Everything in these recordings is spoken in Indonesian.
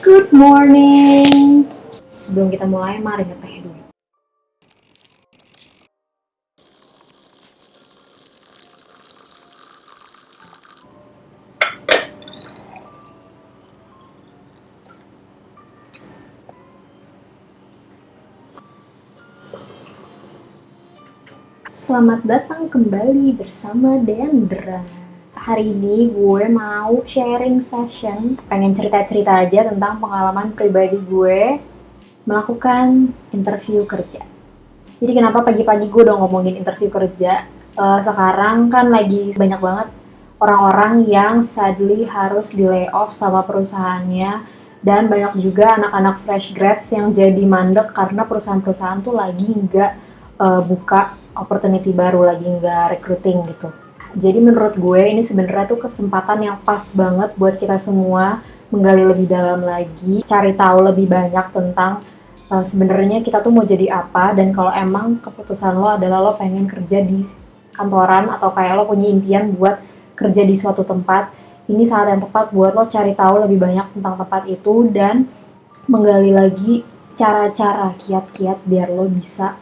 Good morning. Sebelum kita mulai, mari ngeteh dulu. Selamat datang kembali bersama Deandra. Hari ini gue mau sharing session, pengen cerita-cerita aja tentang pengalaman pribadi gue melakukan interview kerja. Jadi kenapa pagi-pagi gue udah ngomongin interview kerja? Sekarang kan lagi banyak banget orang-orang yang sadly harus di layoff sama perusahaannya, dan banyak juga anak-anak fresh grads yang jadi mandek karena perusahaan-perusahaan tuh lagi nggak buka opportunity baru, lagi nggak recruiting gitu. Jadi menurut gue ini sebenarnya tuh kesempatan yang pas banget buat kita semua menggali lebih dalam lagi, cari tahu lebih banyak tentang sebenarnya kita tuh mau jadi apa, dan kalau emang keputusan lo adalah lo pengen kerja di kantoran atau kayak lo punya impian buat kerja di suatu tempat, ini saat yang tepat buat lo cari tahu lebih banyak tentang tempat itu dan menggali lagi cara-cara kiat-kiat biar lo bisa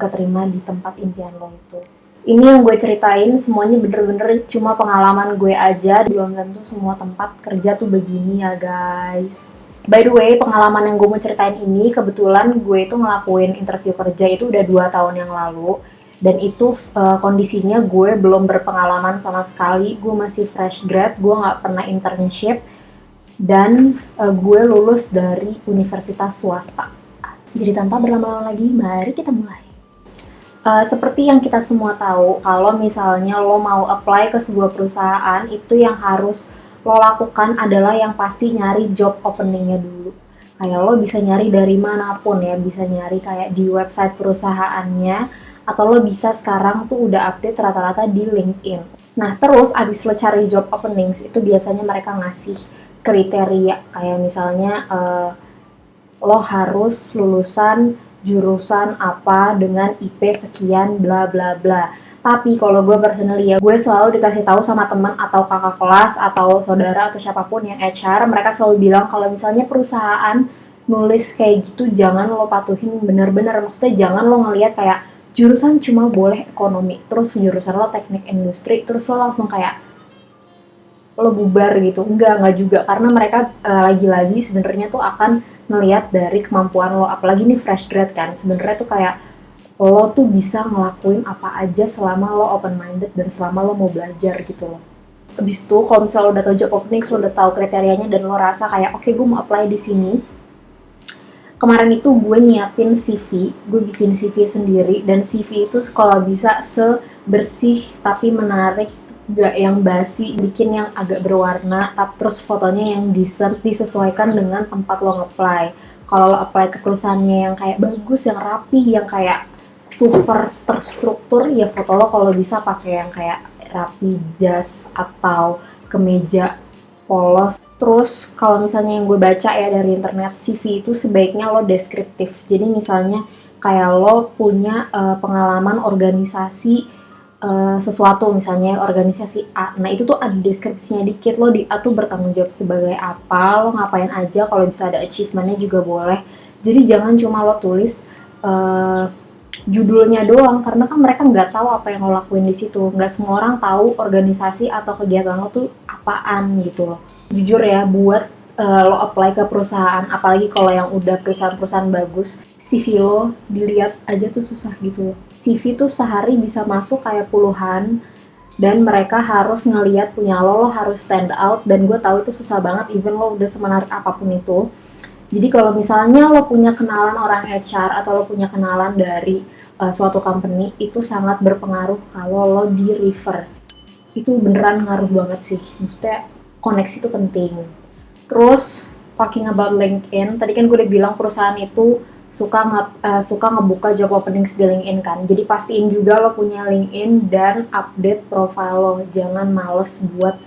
keterima di tempat impian lo itu. Ini yang gue ceritain semuanya bener-bener cuma pengalaman gue aja, belum tentu semua tempat kerja tuh begini ya guys. By the way, pengalaman yang gue mau ceritain ini kebetulan gue itu ngelakuin interview kerja itu udah 2 tahun yang lalu, dan itu kondisinya gue belum berpengalaman sama sekali, gue masih fresh grad, gue nggak pernah internship, dan gue lulus dari universitas swasta. Jadi tanpa berlama-lama lagi, mari kita mulai. Seperti yang kita semua tahu, kalau misalnya lo mau apply ke sebuah perusahaan, itu yang harus lo lakukan adalah yang pasti nyari job openingnya dulu. Kayak lo bisa nyari dari manapun ya, bisa nyari kayak di website perusahaannya, atau lo bisa sekarang tuh udah update rata-rata di LinkedIn. Nah terus abis lo cari job openings, itu biasanya mereka ngasih kriteria, kayak misalnya lo harus lulusan jurusan apa dengan IP sekian bla bla bla. Tapi kalau gue personally ya, gue selalu dikasih tahu sama teman atau kakak kelas atau saudara atau siapapun yang HR, mereka selalu bilang kalau misalnya perusahaan nulis kayak gitu jangan lo patuhin bener-bener. Maksudnya jangan lo ngelihat kayak jurusan cuma boleh ekonomi, terus jurusan lo teknik industri, terus lo langsung kayak lo bubar gitu. Enggak juga, karena mereka lagi-lagi sebenarnya tuh akan ngelihat dari kemampuan lo, apalagi nih fresh grad kan, sebenarnya tuh kayak lo tuh bisa ngelakuin apa aja selama lo open minded dan selama lo mau belajar gitu loh. Abis itu kalau misalnya lo udah tahu job opening, lo udah tahu kriterianya dan lo rasa kayak oke, gue mau apply di sini. Kemarin itu gue nyiapin CV, gue bikin CV sendiri, dan CV itu kalau bisa sebersih tapi menarik, gak yang basi, bikin yang agak berwarna, terus fotonya yang disesuaikan dengan tempat lo nge-apply. Kalau lo apply ke perusahaannya yang kayak bagus, yang rapi, yang kayak super terstruktur, ya foto lo kalau bisa pakai yang kayak rapi jas atau kemeja polos. Terus kalau misalnya yang gue baca ya dari internet, CV itu sebaiknya lo deskriptif. Jadi misalnya kayak lo punya pengalaman organisasi sesuatu, misalnya organisasi A. Nah itu tuh ada deskripsinya dikit, lo di A tuh bertanggung jawab sebagai apa, lo ngapain aja, kalau bisa ada achievementnya juga boleh. Jadi jangan cuma lo tulis judulnya doang, karena kan mereka nggak tahu apa yang lo lakuin di situ. Nggak semua orang tahu organisasi atau kegiatan lo tuh apaan gitu loh. Jujur ya, buat lo apply ke perusahaan, apalagi kalau yang udah perusahaan-perusahaan bagus, CV lo dilihat aja tuh susah gitu loh. CV tuh sehari bisa masuk kayak puluhan, dan mereka harus ngelihat punya lo harus stand out, dan gue tahu itu susah banget even lo udah semenarik apapun itu. Jadi kalau misalnya lo punya kenalan orang HR atau lo punya kenalan dari suatu company, itu sangat berpengaruh kalau lo di refer. Itu beneran ngaruh banget sih, maksudnya koneksi itu penting. Terus talking about LinkedIn, tadi kan gue udah bilang perusahaan itu suka ngebuka job openings di LinkedIn kan. Jadi pastiin juga lo punya LinkedIn dan update profile lo. Jangan males buat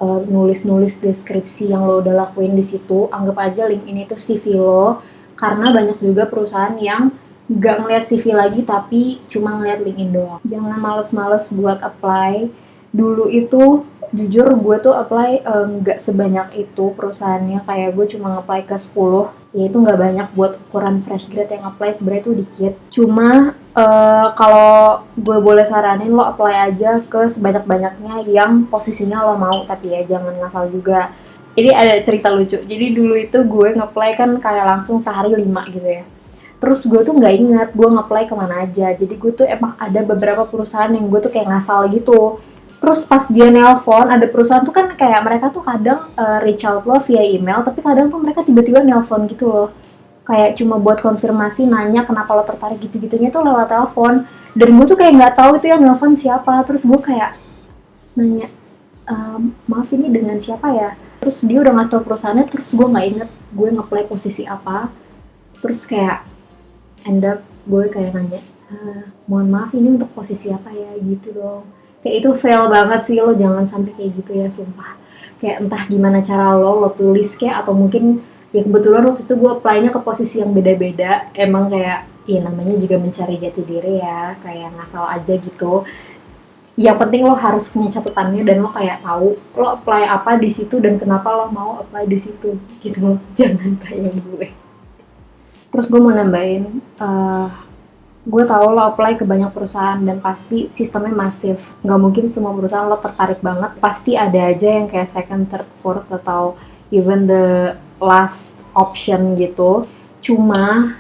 nulis-nulis deskripsi yang lo udah lakuin di situ. Anggap aja LinkedIn itu CV lo, karena banyak juga perusahaan yang nggak ngeliat CV lagi tapi cuma ngeliat LinkedIn doang. Jangan males-males buat apply. Dulu itu Jujur gue tuh apply nggak sebanyak itu perusahaannya, kayak gue cuma nge-apply ke 10, ya itu nggak banyak buat ukuran fresh grad yang apply sebenarnya tuh dikit. Cuma kalau gue boleh saranin lo apply aja ke sebanyak-banyaknya yang posisinya lo mau, tapi ya jangan ngasal juga. Ini ada cerita lucu, jadi dulu itu gue nge-apply kan kayak langsung sehari 5 gitu ya. Terus gue tuh nggak inget gue nge-apply kemana aja, jadi gue tuh emang ada beberapa perusahaan yang gue tuh kayak ngasal gitu. Terus pas dia nelpon, ada perusahaan tuh kan kayak mereka tuh kadang reach out lo via email, tapi kadang tuh mereka tiba-tiba nelpon gitu loh. Kayak cuma buat konfirmasi, nanya kenapa lo tertarik gitu-gitunya tuh lewat telepon. Dan gue tuh kayak nggak tahu itu yang nelpon siapa. Terus gue kayak nanya, maaf ini dengan siapa ya? Terus dia udah ngasih tau perusahaannya, terus gue nggak inget gue nge-apply posisi apa. Terus kayak end up gue kayak nanya, mohon maaf ini untuk posisi apa ya gitu dong. Kayak itu fail banget sih, lo jangan sampai kayak gitu ya, sumpah. Kayak entah gimana cara lo tulis kayak, atau mungkin ya kebetulan waktu itu gue apply-nya ke posisi yang beda-beda. Emang kayak ya namanya juga mencari jati diri ya, kayak ngasal aja gitu. Yang penting lo harus punya catatannya dan lo kayak tahu lo apply apa di situ dan kenapa lo mau apply di situ gitu loh. Jangan kayak gue. Terus gue mau nambahin, gue tahu lo apply ke banyak perusahaan dan pasti sistemnya masif. Nggak mungkin semua perusahaan lo tertarik banget. Pasti ada aja yang kayak second, third, fourth, atau even the last option gitu. Cuma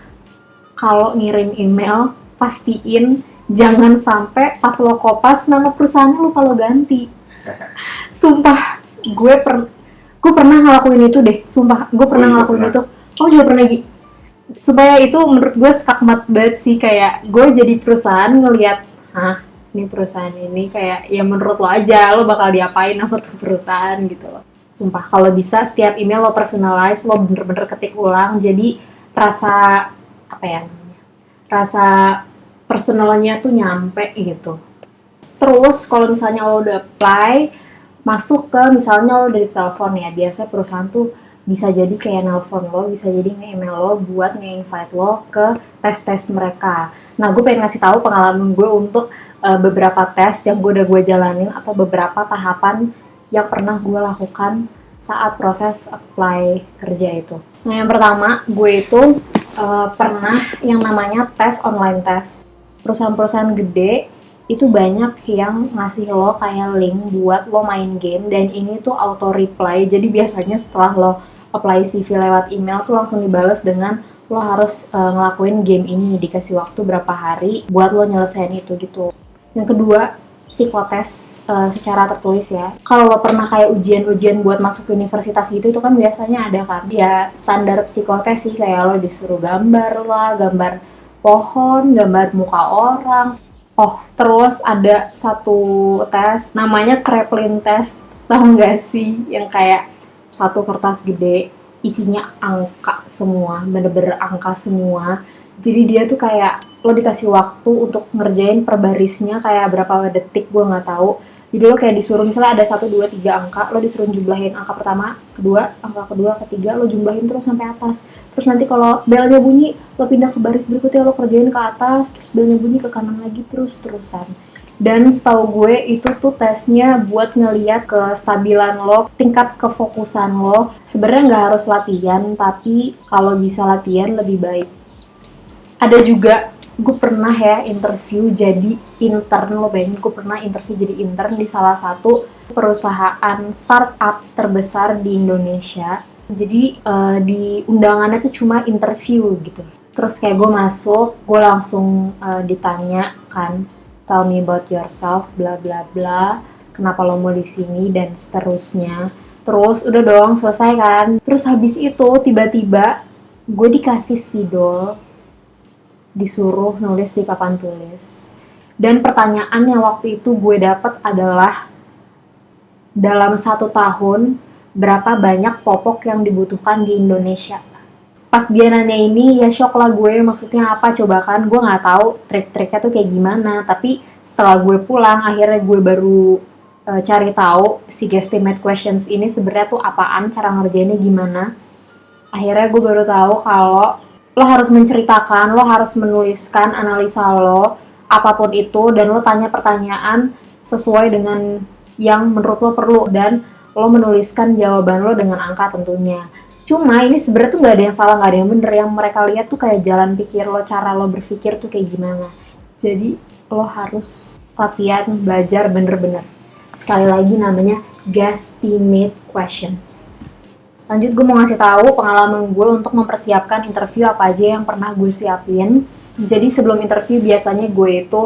kalau ngirim email, pastiin jangan sampai pas lo kopas nama perusahaannya lupa lo ganti. Sumpah, gue pernah ngelakuin itu deh. Sumpah, gue pernah ngelakuin itu. Oh juga pernah supaya itu menurut gue skakmat banget sih, kayak gue jadi perusahaan ngelihat, ini perusahaan ini kayak ya menurut lo aja lo bakal diapain sama tuh perusahaan gitu loh. Sumpah kalau bisa setiap email lo personalize, lo bener-bener ketik ulang, jadi rasa apa ya, rasa personalnya tuh nyampe gitu. Terus kalau misalnya lo udah apply, masuk ke misalnya lo dari telepon ya, biasa perusahaan tuh bisa jadi kayak nelpon lo, bisa jadi nge-email lo buat nge-invite lo ke tes-tes mereka. Nah, gue pengen ngasih tahu pengalaman gue untuk beberapa tes yang gue jalanin atau beberapa tahapan yang pernah gue lakukan saat proses apply kerja itu. Nah, yang pertama, gue itu pernah yang namanya tes online test. Perusahaan-perusahaan gede itu banyak yang ngasih lo kayak link buat lo main game, dan ini tuh auto reply. Jadi biasanya setelah lo apply CV lewat email tuh langsung dibales dengan lo harus ngelakuin game ini, dikasih waktu berapa hari buat lo nyelesain itu gitu. Yang kedua, psikotes secara tertulis ya. Kalau lo pernah kayak ujian-ujian buat masuk universitas gitu, itu kan biasanya ada kan ya standar psikotes sih, kayak lo disuruh gambar lah, gambar pohon, gambar muka orang. Oh, terus ada satu tes namanya Kraepelin test, tahu nggak sih? Yang kayak satu kertas gede, isinya angka semua, bener-bener angka semua. Jadi dia tuh kayak lo dikasih waktu untuk ngerjain per barisnya kayak berapa detik, gue nggak tahu. Jadi lo kayak disuruh misalnya ada 1, 2, 3 angka, lo disuruh jumlahin angka pertama, kedua, angka kedua, ketiga, lo jumlahin terus sampai atas. Terus nanti kalau belnya bunyi, lo pindah ke baris berikutnya, lo kerjain ke atas, terus belnya bunyi ke kanan lagi, terus-terusan. Dan setahu gue itu tuh tesnya buat ngeliat kestabilan lo, tingkat kefokusan lo. Sebenarnya nggak harus latihan, tapi kalau bisa latihan lebih baik. Ada juga, gue pernah ya interview jadi intern, lo bayangin gue pernah interview jadi intern di salah satu perusahaan startup terbesar di Indonesia. Jadi di undangannya tuh cuma interview gitu. Terus kayak gue masuk, gue langsung ditanya kan, tell me about yourself, bla bla bla, kenapa lo mau di sini dan seterusnya. Terus udah dong selesai kan. Terus habis itu tiba-tiba gue dikasih spidol, disuruh nulis di papan tulis. Dan pertanyaan yang waktu itu gue dapet adalah, dalam 1 tahun berapa banyak popok yang dibutuhkan di Indonesia? Pas dia nanya ini ya shock lah gue, maksudnya apa coba kan, gue nggak tahu trik-triknya tuh kayak gimana. Tapi setelah gue pulang akhirnya gue baru cari tahu si guesstimate questions ini sebenarnya tuh apaan, cara ngerjainnya gimana. Akhirnya gue baru tahu kalau lo harus menceritakan, lo harus menuliskan analisa lo, apapun itu, dan lo tanya pertanyaan sesuai dengan yang menurut lo perlu, dan lo menuliskan jawaban lo dengan angka tentunya. Cuma ini sebenarnya tuh nggak ada yang salah, nggak ada yang bener. Yang mereka lihat tuh kayak jalan pikir lo, cara lo berpikir tuh kayak gimana. Jadi lo harus latihan, belajar bener-bener. Sekali lagi namanya guesstimate questions. Lanjut, gue mau ngasih tahu pengalaman gue untuk mempersiapkan interview apa aja yang pernah gue siapin. Jadi sebelum interview biasanya gue itu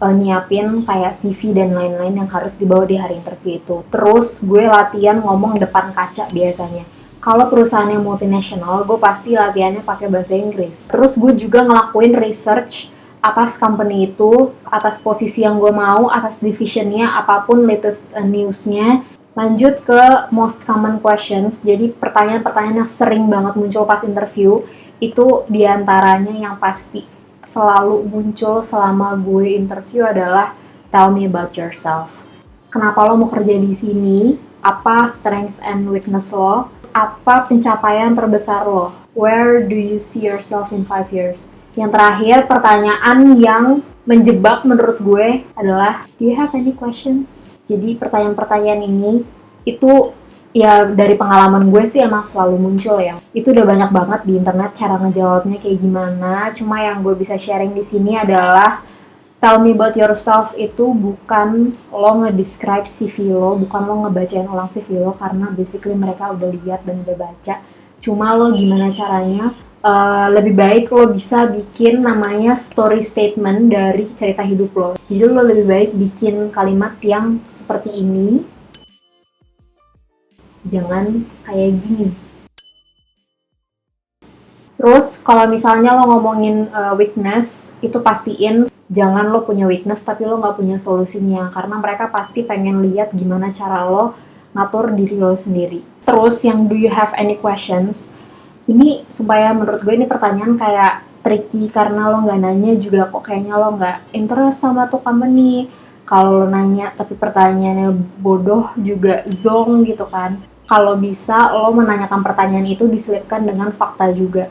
nyiapin kayak CV dan lain-lain yang harus dibawa di hari interview itu. Terus gue latihan ngomong depan kaca biasanya. Kalau perusahaan yang multinasional, gue pasti latihannya pakai bahasa Inggris. Terus gue juga ngelakuin research atas company itu, atas posisi yang gue mau, atas divisionnya, apapun latest newsnya. Lanjut ke most common questions. Jadi pertanyaan-pertanyaan yang sering banget muncul pas interview, itu diantaranya yang pasti selalu muncul selama gue interview adalah tell me about yourself. Kenapa lo mau kerja di sini? Apa strength and weakness lo? Apa pencapaian terbesar lo? Where do you see yourself in 5 years? Yang terakhir, pertanyaan yang menjebak menurut gue adalah do you have any questions? Jadi pertanyaan-pertanyaan ini itu ya dari pengalaman gue sih emang selalu muncul ya. Itu udah banyak banget di internet cara ngejawabnya kayak gimana. Cuma yang gue bisa sharing di sini adalah tell me about yourself itu bukan lo nge-describe CV lo, bukan lo ngebacain ulang CV lo karena basically mereka udah lihat dan udah baca. Cuma lo gimana caranya, lebih baik lo bisa bikin namanya story statement dari cerita hidup lo. Jadi lo lebih baik bikin kalimat yang seperti ini, jangan kayak gini. Terus kalau misalnya lo ngomongin weakness, itu pastiin jangan lo punya weakness tapi lo nggak punya solusinya, karena mereka pasti pengen lihat gimana cara lo ngatur diri lo sendiri. Terus yang do you have any questions, ini supaya menurut gue ini pertanyaan kayak tricky karena lo nggak nanya juga kok kayaknya lo nggak interest sama tuh company. Kalau lo nanya tapi pertanyaannya bodoh juga zonk gitu kan. Kalau bisa lo menanyakan pertanyaan itu diselipkan dengan fakta juga.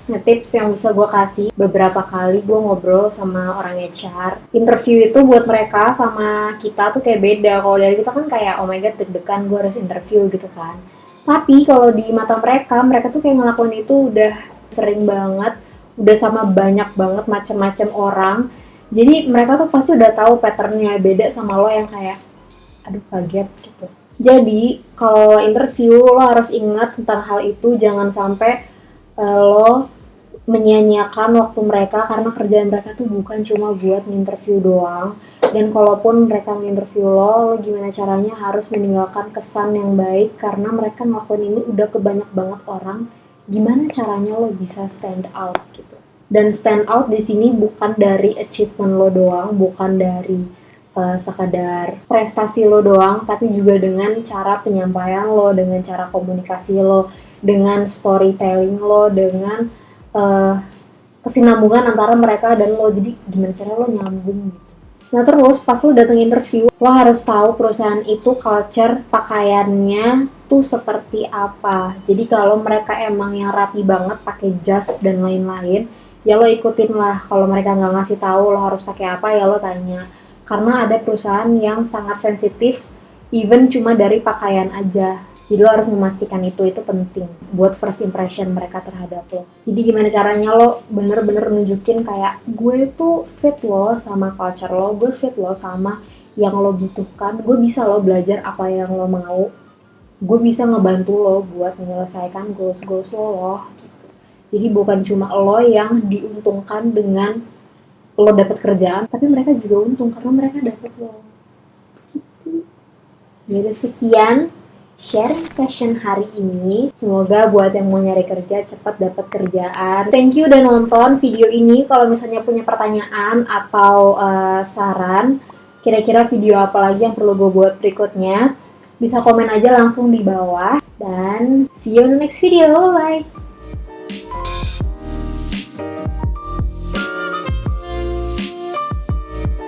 Nah, tips yang bisa gue kasih, beberapa kali gue ngobrol sama orang HR, interview itu buat mereka sama kita tuh kayak beda. Kalau dari kita kan kayak oh my god deg-degan gue harus interview gitu kan, tapi kalau di mata mereka tuh kayak ngelakuin itu udah sering banget, udah sama banyak banget macam-macam orang. Jadi mereka tuh pasti udah tahu patternnya, beda sama lo yang kayak aduh kaget gitu. Jadi kalau interview lo harus ingat tentang hal itu, jangan sampai lo menyia-nyiakan waktu mereka karena kerjaan mereka tuh bukan cuma buat nginterview doang. Dan kalaupun mereka nginterview lo gimana caranya harus meninggalkan kesan yang baik karena mereka ngelakuin ini udah ke banyak banget orang. Gimana caranya lo bisa stand out gitu. Dan stand out di sini bukan dari achievement lo doang, bukan dari sekadar prestasi lo doang, tapi juga dengan cara penyampaian lo, dengan cara komunikasi lo, dengan storytelling lo, dengan kesinambungan antara mereka dan lo. Jadi gimana cara lo nyambung gitu. Nah terus pas lo datang interview, lo harus tahu perusahaan itu culture pakaiannya tuh seperti apa. Jadi kalau mereka emang yang rapi banget pakai jas dan lain-lain, ya lo ikutin lah. Kalau mereka nggak ngasih tahu lo harus pakai apa, ya lo tanya. Karena ada perusahaan yang sangat sensitif, even cuma dari pakaian aja. Jadi lo harus memastikan itu penting buat first impression mereka terhadap lo. Jadi gimana caranya lo bener-bener nunjukin kayak gue tuh fit lo sama culture lo, gue fit lo sama yang lo butuhkan, gue bisa lo belajar apa yang lo mau, gue bisa ngebantu lo buat menyelesaikan goals-goals lo gitu. Jadi bukan cuma lo yang diuntungkan dengan lo dapat kerjaan, tapi mereka juga untung karena mereka dapat lo. Gitu. Jadi sekian sharing session hari ini. Semoga buat yang mau nyari kerja cepat dapat kerjaan. Thank you udah nonton video ini. Kalau misalnya punya pertanyaan atau saran, kira-kira video apa lagi yang perlu gue buat berikutnya, bisa komen aja langsung di bawah. Dan see you in the next video. Bye!